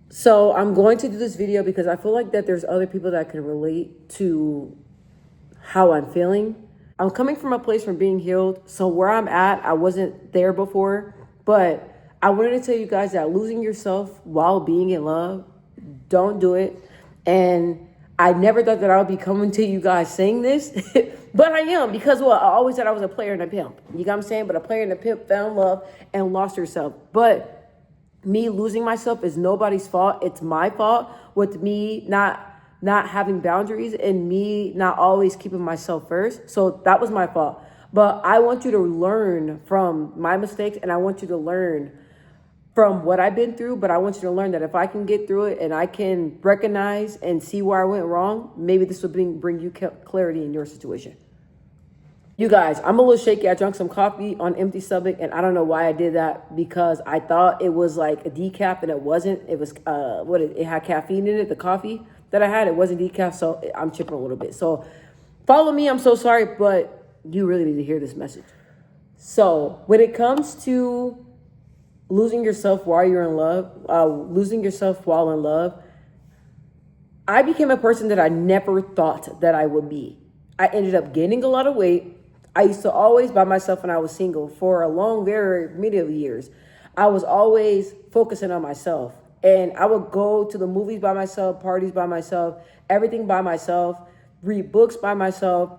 So I'm going to do this video because I feel like that there's other people that can relate to how I'm feeling. I'm coming from a place from being healed. So where I'm at, I wasn't there before, but I wanted to tell you guys that losing yourself while being in love, don't do it. And I never thought that I would be coming to you guys saying this, but I am because, well, I always said I was a player and a pimp. You got what I'm saying? But a player and a pimp fell in love and lost herself. But me losing myself is nobody's fault. It's my fault with me not having boundaries and me not always keeping myself first. So that was my fault. But I want you to learn from my mistakes, and I want you to learn from what I've been through. But I want you to learn that if I can get through it and I can recognize and see where I went wrong, maybe this will bring you clarity in your situation. You guys, I'm a little shaky. I drank some coffee on empty stomach, and I don't know why I did that because I thought it was like a decaf, and it wasn't. It was it had caffeine in it. The coffee that I had, it wasn't decaf, so I'm chipping a little bit. So follow me. I'm so sorry, but you really need to hear this message. So when it comes to losing yourself while you're in love, losing yourself while in love, I became a person that I never thought that I would be. I ended up gaining a lot of weight. I used to always by myself when I was single for a long, very many of years. I was always focusing on myself. And I would go to the movies by myself, parties by myself, everything by myself, read books by myself,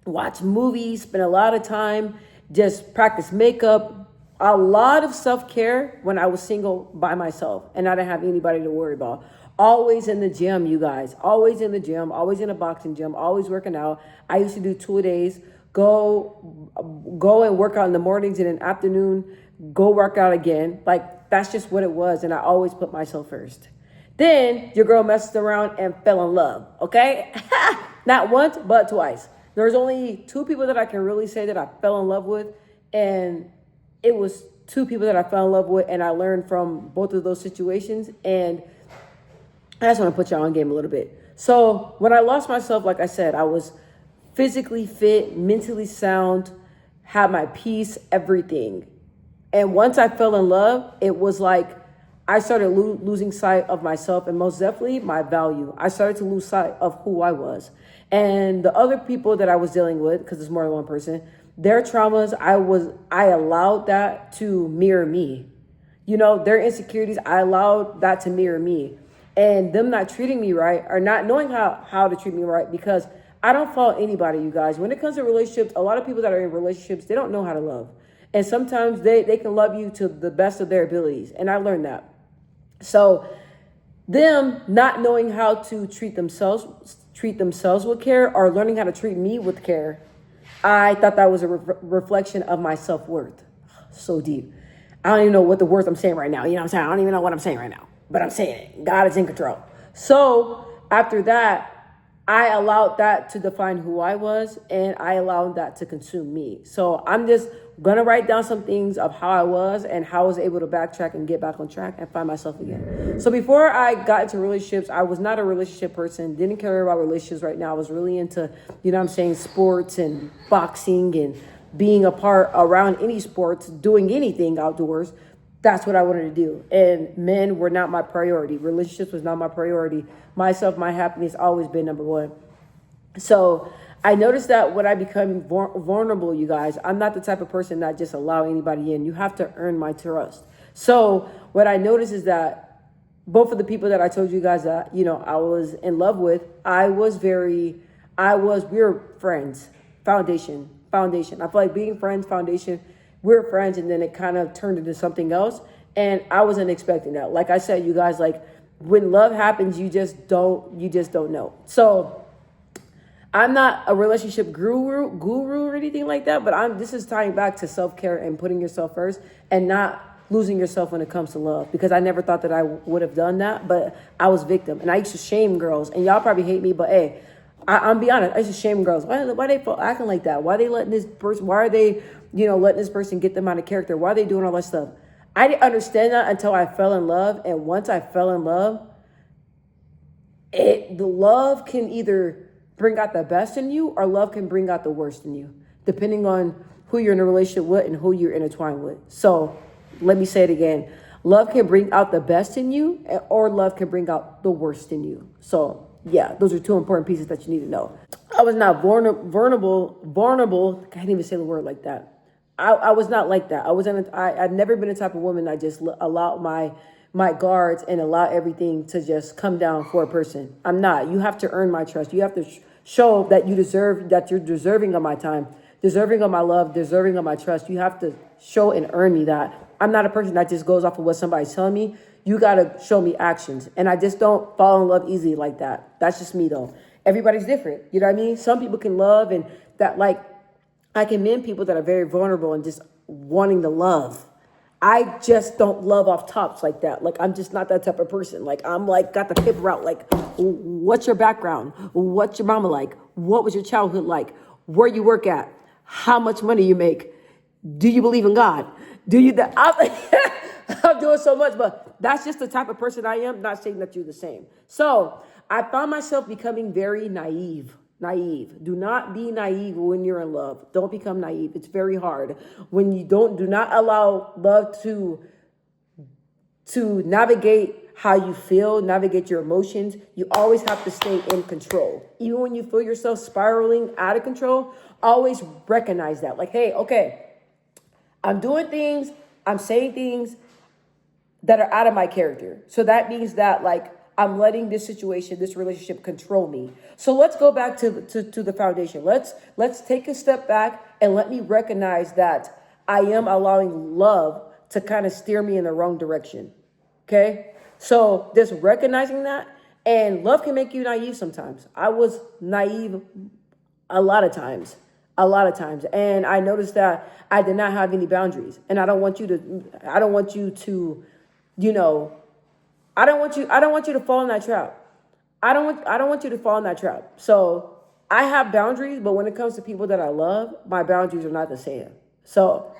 watch movies, spend a lot of time, just practice makeup, a lot of self-care when I was single by myself and I didn't have anybody to worry about. Always in the gym, you guys, always in the gym, always in a boxing gym, always working out. I used to do 2 days, go and work out in the mornings and in the afternoon, go work out again. Like that's just what it was. And I always put myself first. Then your girl messed around and fell in love. Okay. Not once, but twice. There's only two people that I can really say that I fell in love with. And it was two people that I fell in love with. And I learned from both of those situations. And I just want to put y'all on game a little bit. So when I lost myself, like I said, I was physically fit, mentally sound, had my peace, everything. And once I fell in love, it was like I started losing sight of myself and most definitely my value. I started to lose sight of who I was. And the other people that I was dealing with, because it's more than one person, their traumas, I allowed that to mirror me. You know, their insecurities, I allowed that to mirror me. And them not treating me right or not knowing how to treat me right, because I don't fault anybody, you guys. When it comes to relationships, a lot of people that are in relationships, they don't know how to love. And sometimes they can love you to the best of their abilities. And I learned that. So them not knowing how to treat themselves with care or learning how to treat me with care, I thought that was a reflection of my self-worth. So deep. I don't even know what the words I'm saying right now. You know what I'm saying? I don't even know what I'm saying right now, but I'm saying it. God is in control. So after that, I allowed that to define who I was, and I allowed that to consume me. So I'm just going to write down some things of how I was and how I was able to backtrack and get back on track and find myself again. So before I got into relationships, I was not a relationship person, didn't care about relationships right now. I was really into, you know what I'm saying, sports and boxing and being a part around any sports, doing anything outdoors. That's what I wanted to do. And men were not my priority. Relationships was not my priority. Myself, my happiness always been number one. So I noticed that when I become vulnerable, you guys, I'm not the type of person that just allow anybody in. You have to earn my trust. So what I noticed is that both of the people that I told you guys that, you know, I was in love with, we were friends, foundation. I feel like being friends, foundation, we're friends, and then it kind of turned into something else. And I wasn't expecting that. Like I said, you guys, like when love happens, you just don't know. So I'm not a relationship guru or anything like that, but this is tying back to self-care and putting yourself first and not losing yourself when it comes to love, because I never thought that I would have done that, but I was victim. And I used to shame girls, and y'all probably hate me, but hey, I'm be honest, I used to shame girls. Why they acting like that? Why are they letting this person get them out of character? Why are they doing all that stuff? I didn't understand that until I fell in love. And once I fell in love, the love can either bring out the best in you or love can bring out the worst in you, depending on who you're in a relationship with and who you're intertwined with. So let me say it again. Love can bring out the best in you, or love can bring out the worst in you. So yeah, those are two important pieces that you need to know. I was not vulnerable. I can't even say the word like that. I was not like that. I've never been the type of woman that just allowed my guards and allow everything to just come down for a person. I'm not. You have to earn my trust. You have to show that you're deserving of my time, deserving of my love, deserving of my trust. You have to show and earn me that. I'm not a person that just goes off of what somebody's telling me. You got to show me actions. And I just don't fall in love easily like that. That's just me though. Everybody's different. You know what I mean? Some people can love, and that, like, I commend people that are very vulnerable and just wanting to love. I just don't love off tops like that. Like, I'm just not that type of person. Like, I'm like, got the paper out. Like, what's your background? What's your mama like? What was your childhood like? Where you work at? How much money you make? Do you believe in God? Do you, I'm doing so much, but that's just the type of person I am. Not saying that you're the same. So I found myself becoming very naive. Do not be naive when you're in love. Don't become naive. It's very hard when you do not allow love to navigate how you feel, navigate your emotions. You always have to stay in control. Even when you feel yourself spiraling out of control, always recognize that. Like, hey, okay, I'm doing things, I'm saying things that are out of my character. So that means that, like, I'm letting this situation, this relationship control me. So let's go back to the foundation. Let's take a step back and let me recognize that I am allowing love to kind of steer me in the wrong direction. Okay? So just recognizing that, and love can make you naive sometimes. I was naive a lot of times. And I noticed that I did not have any boundaries. And I don't want you to, I don't want you to fall in that trap. I don't want you to fall in that trap. So I have boundaries, but when it comes to people that I love, my boundaries are not the same. So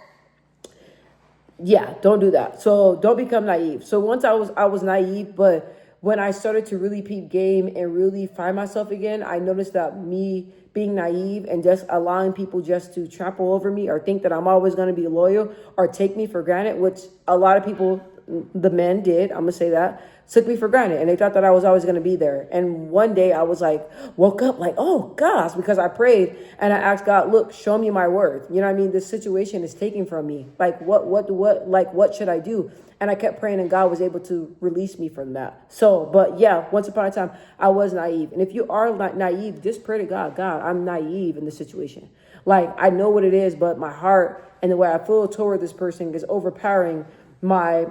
yeah, don't do that. So don't become naive. So once I was naive, but when I started to really peep game and really find myself again, I noticed that me being naive and just allowing people just to trample over me or think that I'm always going to be loyal or take me for granted, which a lot of people, the men did, I'm going to say that, took me for granted. And they thought that I was always going to be there. And one day I was like, woke up like, oh gosh, because I prayed and I asked God, look, show me my worth. You know what I mean? This situation is taken from me. Like, what should I do? And I kept praying, and God was able to release me from that. So, but yeah, once upon a time, I was naive. And if you are not naive, just pray to God. God, I'm naive in this situation. Like, I know what it is, but my heart and the way I feel toward this person is overpowering my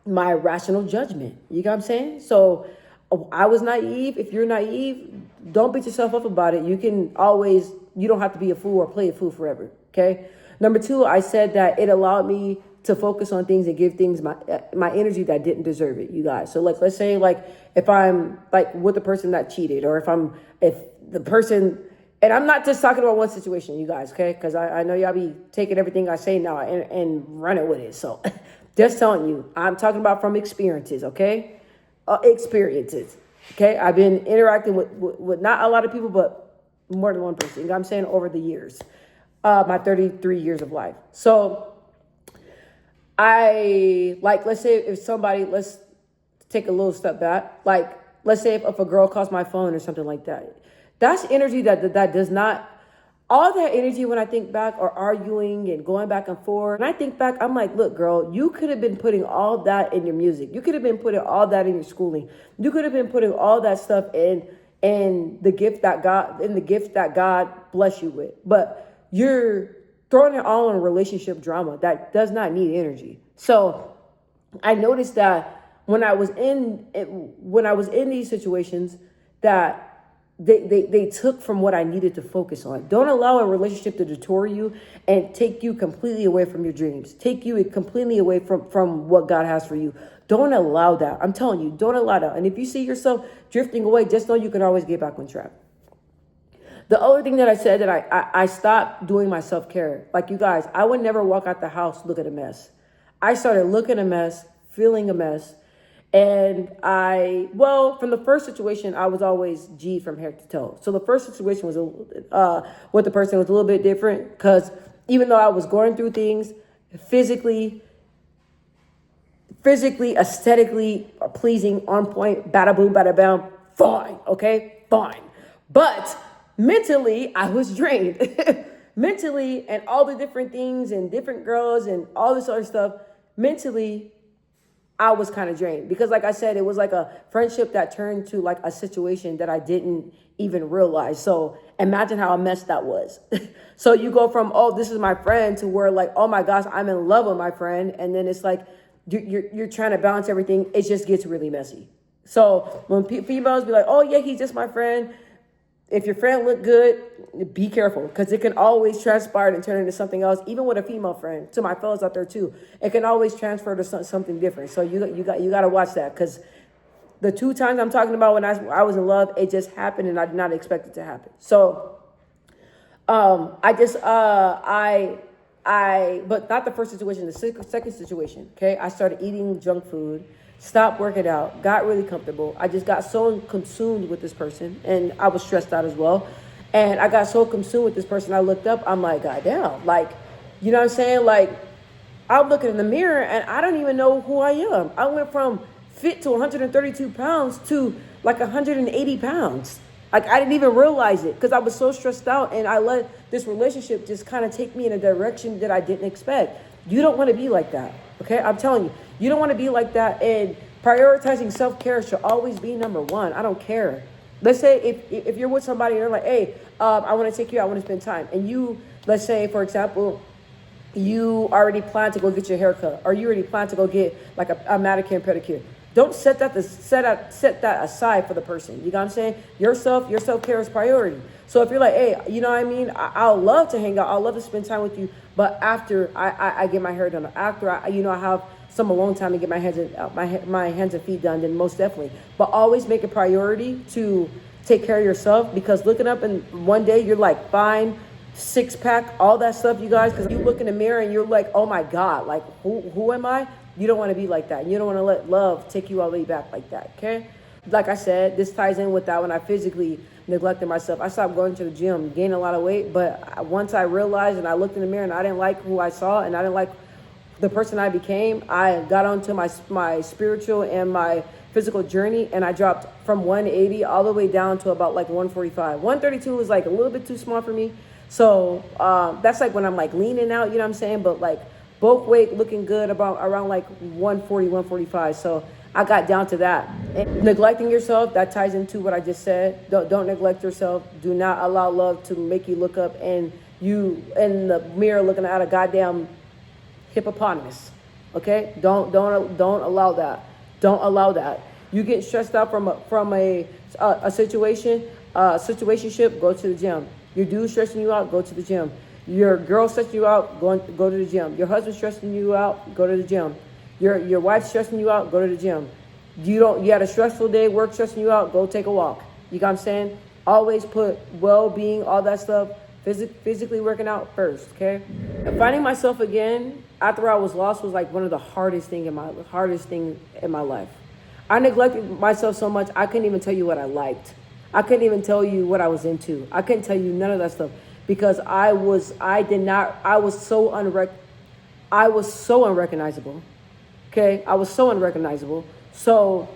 rational judgment. You know what I'm saying? So I was naive. If you're naive, don't beat yourself up about it. You don't have to be a fool or play a fool forever. Okay. Number 2, I said that it allowed me to focus on things and give things my energy that didn't deserve it, you guys. So like, let's say like if I'm like with the person that cheated, or if the person, and I'm not just talking about one situation, you guys, okay? Because I know y'all be taking everything I say now and running with it. So just telling you, I'm talking about from experiences, okay? Experiences, okay? I've been interacting with not a lot of people, but more than one person. You know what I'm saying? Over the years, my 33 years of life. So let's say if somebody, let's take a little step back. Like, let's say if a girl calls my phone or something like that. That's energy that does not, all that energy when I think back, or arguing and going back and forth. When I think back, I'm like, look, girl, you could have been putting all that in your music. You could have been putting all that in your schooling. You could have been putting all that stuff in the gift that God bless you with. But you're throwing it all in relationship drama that does not need energy. So I noticed that when I was in these situations, that they took from what I needed to focus on. Don't allow a relationship to detour you and take you completely away from your dreams, take you completely away from what God has for you. Don't allow that. I'm telling you, don't allow that. And if you see yourself drifting away, just know you can always get back on track. The other thing that I said, that I stopped doing my self-care. Like, you guys, I would never walk out the house looking a mess. I started looking a mess, feeling a mess. And from the first situation, I was always G from head to toe. So the first situation was with the person was a little bit different, because even though I was going through things physically, physically, aesthetically pleasing, on point, bada boom, bada bam, fine, okay, fine. But mentally, I was drained. Mentally, and all the different things and different girls and all this other stuff, mentally, I was kind of drained because, like I said, it was like a friendship that turned to like a situation that I didn't even realize. So imagine how a mess that was. So you go from, oh, this is my friend, to where like, oh my gosh, I'm in love with my friend. And then it's like, you're trying to balance everything. It just gets really messy. So when females be like, oh yeah, he's just my friend. If your friend look good, be careful, because it can always transpire and turn into something else. Even with a female friend, to my fellas out there too, it can always transfer to something different. So you got to watch that, because the 2 times I'm talking about when I was in love, it just happened and I did not expect it to happen. So I just but not the first situation, the second situation. Okay, I started eating junk food, stopped working out, got really comfortable. I just got so consumed with this person, and I was stressed out as well. And I got so consumed with this person, I looked up, I'm like, God damn, like, you know what I'm saying? Like, I'm looking in the mirror and I don't even know who I am. I went from fit to 132 pounds to like 180 pounds. Like, I didn't even realize it because I was so stressed out, and I let this relationship just kind of take me in a direction that I didn't expect. You don't want to be like that, okay? I'm telling you, you don't want to be like that, and prioritizing self-care should always be number one. I don't care. Let's say if you're with somebody and they're like, hey, I want to take you out, I want to spend time. And you, let's say, for example, you already plan to go get your hair cut, or you already plan to go get like a manicure and pedicure. Don't set that aside for the person. You know what I'm saying? Your self-care is priority. So if you're like, hey, you know what I mean? I'll love to hang out. I'll love to spend time with you. But after I get my hair done, after I have some alone time to get my hands and feet done, then most definitely. But always make a priority to take care of yourself, because looking up and one day you're like, fine, 6-pack, all that stuff, you guys, because you look in the mirror and you're like, oh my God, like who am I? You don't want to be like that. You don't want to let love take you all the way back like that, okay? Like I said, this ties in with that when I physically neglected myself. I stopped going to the gym, gained a lot of weight, but once I realized and I looked in the mirror and I didn't like who I saw and I didn't like the person I became, I got onto my spiritual and my physical journey, and I dropped from 180 all the way down to about like 145. 132 was like a little bit too small for me. So that's like when I'm like leaning out, you know what I'm saying? But like bulk weight looking good around like 140, 145. So I got down to that. And neglecting yourself, that ties into what I just said. Don't neglect yourself. Do not allow love to make you look up and you in the mirror looking at a goddamn hippopotamus. Okay? Don't allow that. Don't allow that. You get stressed out from a situationship, go to the gym. Your dude stressing you out, go to the gym. Your girl stressing you out, go to the gym. Your husband stressing you out, go to the gym. Your wife stressing you out, go to the gym. You had a stressful day, work stressing you out, go take a walk. You got what I'm saying? Always put well-being, all that stuff, physically working out first, okay? And finding myself again after I was lost was like one of the hardest thing in my life. I neglected myself so much, I couldn't even tell you what I liked. I couldn't even tell you what I was into. I couldn't tell you none of that stuff because I was so unrecognizable. Okay? I was so unrecognizable. So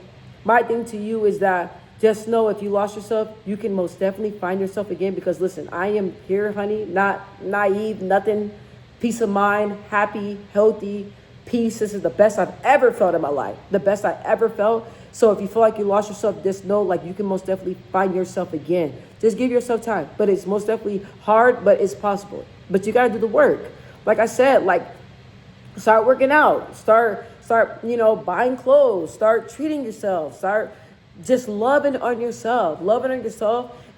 my thing to you is that just know if you lost yourself, you can most definitely find yourself again, because listen, I am here, honey, not naive, nothing, peace of mind, happy, healthy, peace. This is the best I've ever felt in my life. The best I ever felt. So if you feel like you lost yourself, just know like you can most definitely find yourself again. Just give yourself time. But it's most definitely hard, but it's possible. But you got to do the work. Like I said, like start working out, start, buying clothes, start treating yourself, start just loving on yourself,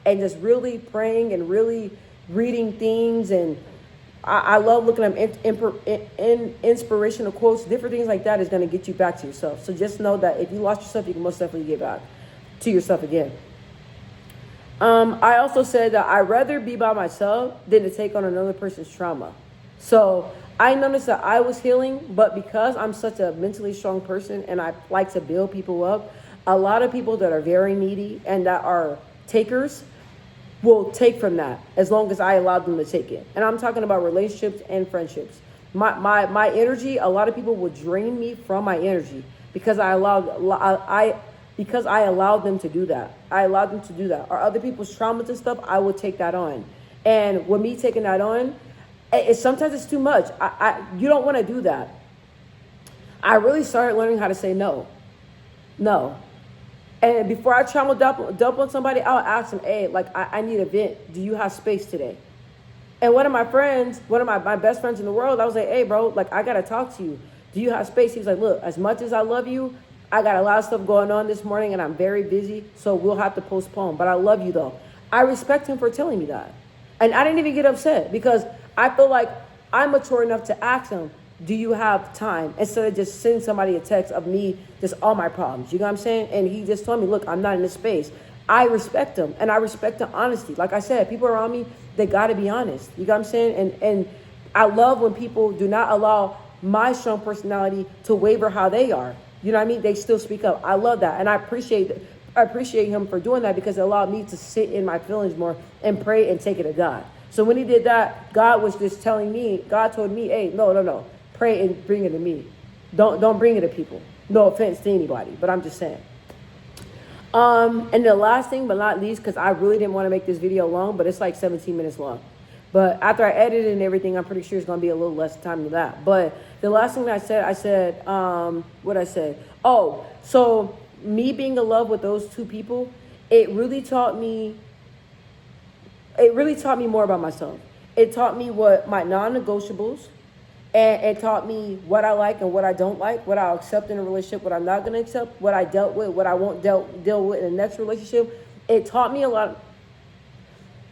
and just really praying and really reading things. And I love looking at inspirational quotes, different things like that is going to get you back to yourself. So just know that if you lost yourself, you can most definitely get back to yourself again. I also said that I'd rather be by myself than to take on another person's trauma. So I noticed that I was healing, but because I'm such a mentally strong person and I like to build people up, a lot of people that are very needy and that are takers will take from that as long as I allow them to take it. And I'm talking about relationships and friendships. My energy, a lot of people will drain me from my energy because because I allowed them to do that. I allowed them to do that. Or other people's traumas and stuff, I will take that on. And with me taking that on, sometimes it's too much. You don't want to do that. I really started learning how to say no. No. And before I trauma dump on somebody, I'll ask them, hey, like, I need a vent. Do you have space today? And one of my best friends in the world, I was like, hey, bro, like, I got to talk to you. Do you have space? He's like, look, as much as I love you, I got a lot of stuff going on this morning and I'm very busy, so we'll have to postpone. But I love you, though. I respect him for telling me that. And I didn't even get upset because I feel like I'm mature enough to ask him, do you have time? Instead of just sending somebody a text of me, just all my problems. You know what I'm saying? And he just told me, look, I'm not in this space. I respect him and I respect the honesty. Like I said, people around me, they got to be honest. You know what I'm saying? And I love when people do not allow my strong personality to waver how they are. You know what I mean? They still speak up. I love that. And I appreciate him for doing that because it allowed me to sit in my feelings more and pray and take it to God. So when he did that, God was just telling me, God told me, hey, no. Pray and bring it to me. Don't bring it to people. No offense to anybody, but I'm just saying. And the last thing, but not least, because I really didn't want to make this video long, but it's like 17 minutes long. But after I edited and everything, I'm pretty sure it's going to be a little less time than that. But the last thing that I said, what I said. Oh, so me being in love with those two people, it really taught me more about myself. It taught me what my non-negotiables. And it taught me what I like and what I don't like, what I'll accept in a relationship, what I'm not going to accept, what I dealt with, what I won't deal with in the next relationship. It taught me a lot.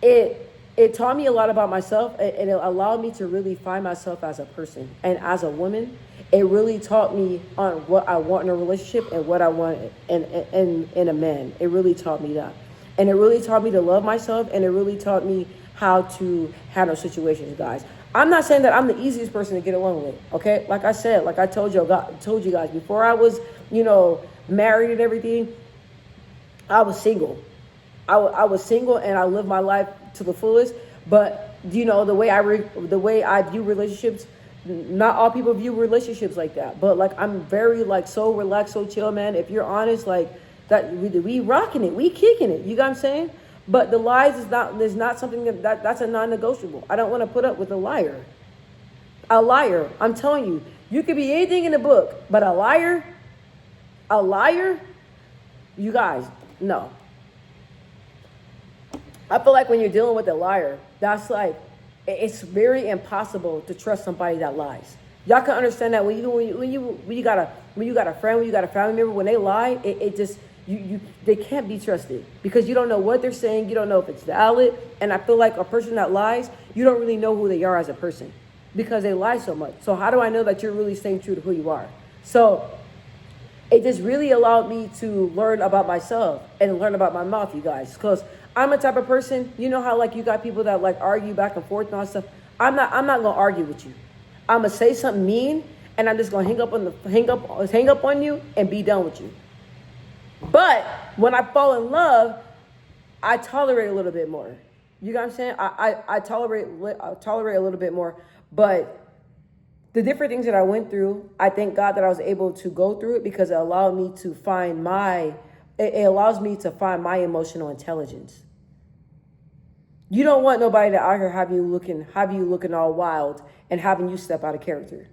It taught me a lot about myself, and it allowed me to really find myself as a person. And as a woman, it really taught me on what I want in a relationship and what I want in a man. It really taught me that. And it really taught me to love myself, and it really taught me how to handle situations, guys. I'm not saying that I'm the easiest person to get along with, okay? Like I said, like I told you guys, before I was, married and everything, I was single. I was single and I lived my life to the fullest. But, the way I view relationships, not all people view relationships like that. But, like, I'm very, like, so relaxed, so chill, man. If you're honest, like, that we rocking it. We kicking it. You got what I'm saying? But the lies is not something that's a non-negotiable. I don't want to put up with a liar. A liar. I'm telling you, you could be anything in the book, but a liar, you guys, no. I feel like when you're dealing with a liar, that's like, it's very impossible to trust somebody that lies. Y'all can understand that when you got a friend, when you got a family member, when they lie, it just. They can't be trusted because you don't know what they're saying. You don't know if it's valid. And I feel like a person that lies, you don't really know who they are as a person because they lie so much. So how do I know that you're really staying true to who you are? So it just really allowed me to learn about myself and learn about my mouth, you guys, because I'm a type of person, you know how like you got people that like argue back and forth and all stuff. I'm not going to argue with you. I'm going to say something mean and I'm just going to hang up on you and be done with you. But when I fall in love, I tolerate a little bit more. You know what I'm saying? I tolerate a little bit more. But the different things that I went through, I thank God that I was able to go through it because it allowed me to find it allows me to find my emotional intelligence. You don't want nobody to out here have you looking all wild and having you step out of character.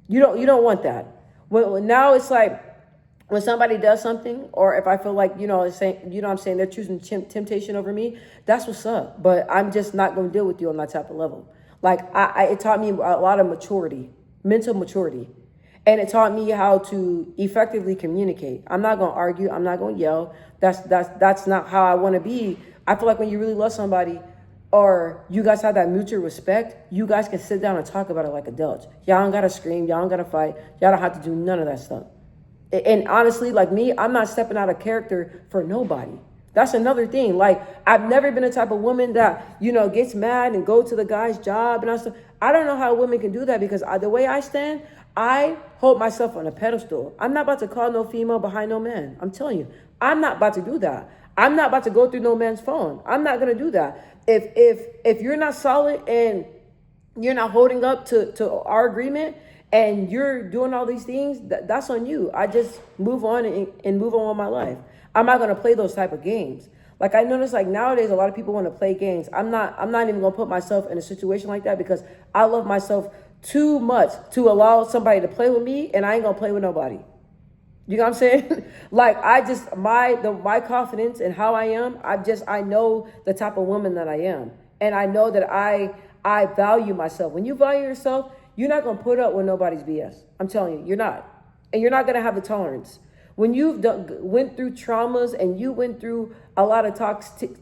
You don't want that. Now it's like, when somebody does something, or if I feel like, I'm saying they're choosing temptation over me, that's what's up. But I'm just not going to deal with you on that type of level. Like, it taught me a lot of maturity, mental maturity. And it taught me how to effectively communicate. I'm not going to argue. I'm not going to yell. That's not how I want to be. I feel like when you really love somebody, or you guys have that mutual respect, you guys can sit down and talk about it like adults. Y'all don't got to scream. Y'all don't got to fight. Y'all don't have to do none of that stuff. And honestly, like me, I'm not stepping out of character for nobody. That's another thing. Like, I've never been a type of woman that, gets mad and go to the guy's job and all stuff. I don't know how women can do that because the way I stand, I hold myself on a pedestal. I'm not about to call no female behind no man. I'm telling you, I'm not about to do that. I'm not about to go through no man's phone. I'm not going to do that. If you're not solid and you're not holding up to our agreement and you're doing all these things, that's on you. I just move on and move on with my life. I'm not going to play those type of games. Like I notice like nowadays a lot of people want to play games. I'm not even going to put myself in a situation like that because I love myself too much to allow somebody to play with me, and I ain't going to play with nobody. You know what I'm saying? Like I just my confidence and how I am, I know the type of woman that I am. And I know that I value myself. When you value yourself, you're not gonna put up with nobody's BS. I'm telling you, you're not. And you're not gonna have the tolerance. When you've went through traumas and you went through a lot of toxicity,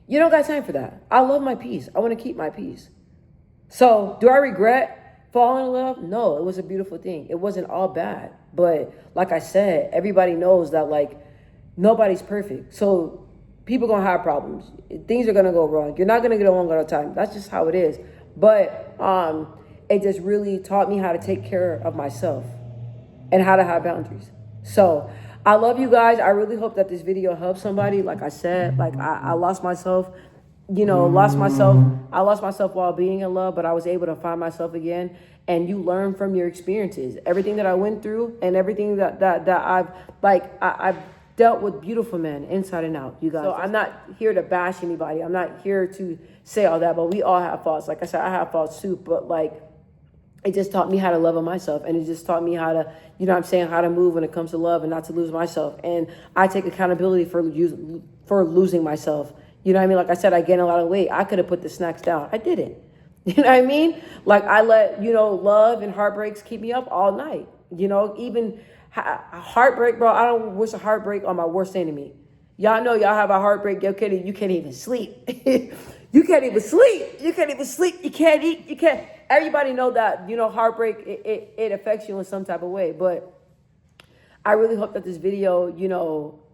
you don't got time for that. I love my peace. I want to keep my peace. So do I regret falling in love? No, it was a beautiful thing. It wasn't all bad. But like I said, everybody knows that like nobody's perfect. So people gonna have problems. Things are gonna go wrong. You're not gonna get along all the time. That's just how it is. But it just really taught me how to take care of myself and how to have boundaries. So I love you guys. I really hope that this video helps somebody. Like I said, like I lost myself. I lost myself while being in love, but I was able to find myself again. And you learn from your experiences. Everything that I went through and everything that I've dealt with beautiful men inside and out, you guys. So I'm not here to bash anybody. I'm not here to say all that, but we all have faults. Like I said, I have faults too, but like it just taught me how to love myself, and it just taught me how to, how to move when it comes to love and not to lose myself. And I take accountability for losing myself. You know what I mean? Like I said, I gained a lot of weight. I could have put the snacks down. I didn't. You know what I mean? Like I let, love and heartbreaks keep me up all night. Even heartbreak, bro. I don't wish a heartbreak on my worst enemy. Y'all know y'all have a heartbreak. You can't even sleep. You can't even sleep. You can't even sleep. You can't eat. You can't. Everybody know that, heartbreak, it affects you in some type of way. But I really hope that this video,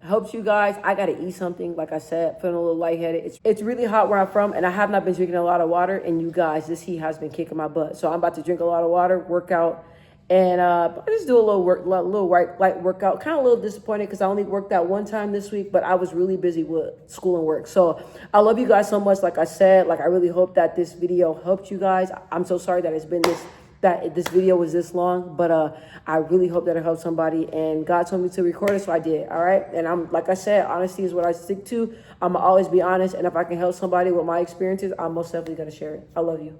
helps you guys. I got to eat something. Like I said, feeling a little lightheaded. It's really hot where I'm from, and I have not been drinking a lot of water. And you guys, this heat has been kicking my butt. So I'm about to drink a lot of water, work out, and I just do a light workout. Kind of a little disappointed because I only worked out one time this week, but I was really busy with school and work. So I love you guys so much. Like I said, I really hope that this video helped you guys. I'm so sorry that this video was this long, but I really hope that it helped somebody, and God told me to record it, so I did. All right. And like I said, honesty is what I stick to. I'm gonna always be honest. And if I can help somebody with my experiences, I'm most definitely going to share it. I love you.